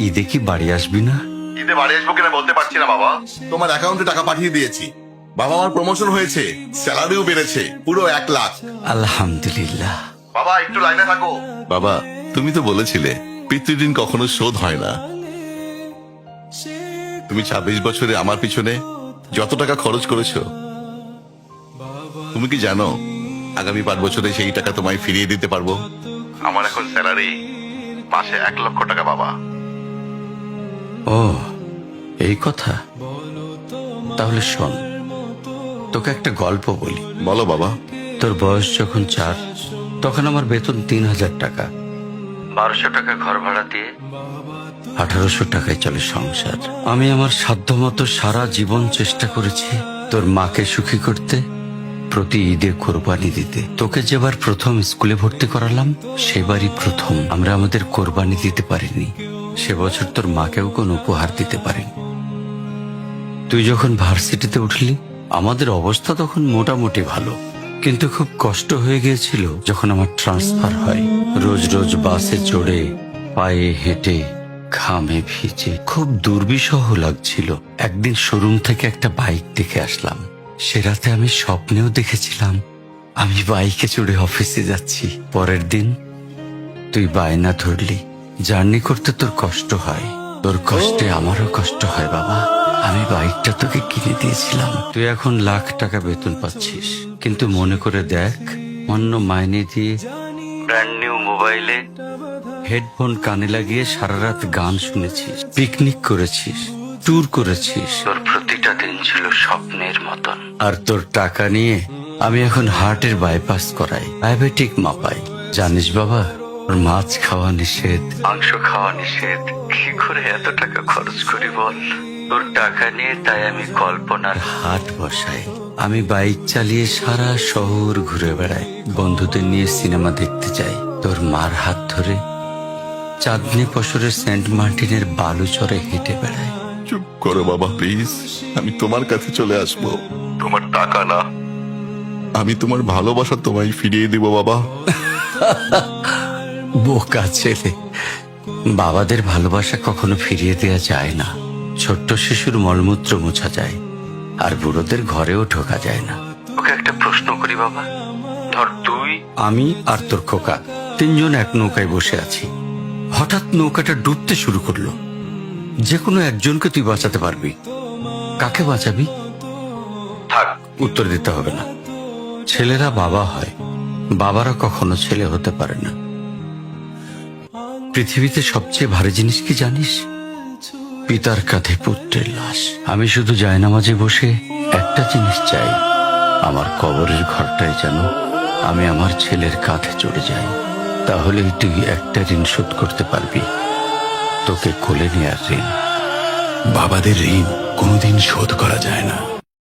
ঈদে কি বাড়ি আসবি না? ঈদে বাড়ি আসবো কিনা বলতে পারছি না বাবা। তোমার অ্যাকাউন্টে টাকা পাঠিয়ে দিয়েছি। বাবা, আমার প্রমোশন হয়েছে, স্যালারিও বেড়েছে, পুরো 1 লাখ। আলহামদুলিল্লাহ। বাবা একটু লাইনে থাকো। বাবা, তুমি তো বলেছিলে পিতৃদিন কখনো শোধ হয় না। তুমি 26 বছরে আমার পিছনে যত টাকা খরচ করেছো, তুমি কি জানো আগামী 5 বছরে সেই টাকা তোমায় ফিরিয়ে দিতে পারবো? আমার এখন স্যালারি মাসে 1 লক্ষ টাকা বাবা। ও, এই কথা। তাহলে শোন, তোকে একটা গল্প বলি। বলো বাবা। তোর বয়স যখন 4, তখন আমার বেতন 3,000 টাকা। 1200 টাকা ঘর ভাড়া দিয়ে 1800 টাকায় চলে সংসার। আমি আমার সাধ্যমতো সারা জীবন চেষ্টা করেছি তোর মাকে সুখী করতে, প্রতি ঈদে কোরবানি দিতে। তোকে যেবার প্রথম স্কুলে ভর্তি করালাম, সেবারই প্রথম আমরা আমাদের কোরবানি দিতে পারিনি। সে বছর তোর মাকেও কোনো উপহার দিতে পারিনি। তুই যখন ভার্সিটিতে উঠলি, আমাদের অবস্থা তখন মোটামুটি ভালো, কিন্তু খুব কষ্ট হয়ে গিয়েছিল যখন আমার ট্রান্সফার হয়। রোজ রোজ বাসে চড়ে, পায়ে হেঁটে, ঘামে ভিজে খুব দুর্বিষহ লাগছিল। একদিন শোরুম থেকে একটা বাইক দেখে আসলাম। সে রাতে আমি স্বপ্নেও দেখেছিলাম আমি বাইকে চড়ে অফিসে যাচ্ছি। পরের দিন তুই বায়না ধরলি, জার্নি করতে তোর কষ্ট হয়। তোর কষ্টে আমারও কষ্ট হয় বাবা। আমি বাইকটা তোকে কিনে দিয়েছিলাম। তুই এখন লাখ টাকা বেতন পাচ্ছিস, কিন্তু মনে করে দেখ, অন্য মাইনে দিয়ে ব্র্যান্ড নিউ মোবাইলে হেডফোন কানে লাগিয়ে সারা রাত গান শুনেছিস, পিকনিক করেছিস, ট্যুর করেছিস। তোর প্রতিটা দিন ছিল স্বপ্নের মতন। আর তোর টাকা নিয়ে আমি এখন হার্টের বাইপাস করাই, ডায়াবেটিক মাপাই। জানিস বাবা, ওর মাছ খাওয়া নিষেধ, মাংস খাওয়া নিষেধ। কি করে এত টাকা খরচ করি বল? তোর টাকা নিয়ে তাই আমি কল্পনার হাট বসাই। আমি বাইক চালিয়ে সারা শহর ঘুরে বেড়াই, বন্ধুদের নিয়ে সিনেমা দেখতে যাই। তোর মার হাত ধরে চাঁদনি পশরে সেন্ট মার্টিনের বালুচরে হেঁটে বেড়াই। চুপ করো বাবা প্লিজ, আমি তোমার কাছে চলে আসবো। তোমার টাকা না, আমি তোমার ভালোবাসা তোমায় ফিরিয়ে দিব বাবা। বোকা ছেলে, বাবাদের ভালোবাসা কখনো ফিরিয়ে দেয়া যায় না। ছোট্ট শিশুর মলমূত্র মোছা যায়, আর বুড়োদের ঘরেও ঢোকা যায় না। ওকে একটা প্রশ্ন করি বাবা, ধর তুই, আমি আর তোর খোকা তিনজন এক নৌকায় বসে আছি। হঠাৎ নৌকাটা ডুবতে শুরু করলো। যে কোনো একজনকে তুই বাঁচাতে পারবি, কাকে বাঁচাবি? থাক, উত্তর দিতে হবে না। ছেলেরা বাবা হয়, বাবারা কখনো ছেলে হতে পারে না। পৃথিবীতে সবচেয়ে ভারী জিনিস কি জানিস? পিতার কাঁধে পুত্রের লাশ। আমি শুধু জায়নামাজে বসে একটা জিনিস চাই, আমার কবরের ঘরটায় যেন আমি আমার ছেলের কাঁধে চড়ে যাই। তাহলেই তুই একটা ঋণ শোধ করতে পারবি, তোকে কোলে নেয়ার ঋণ। বাবাদের ঋণ কোনোদিন শোধ করা যায় না।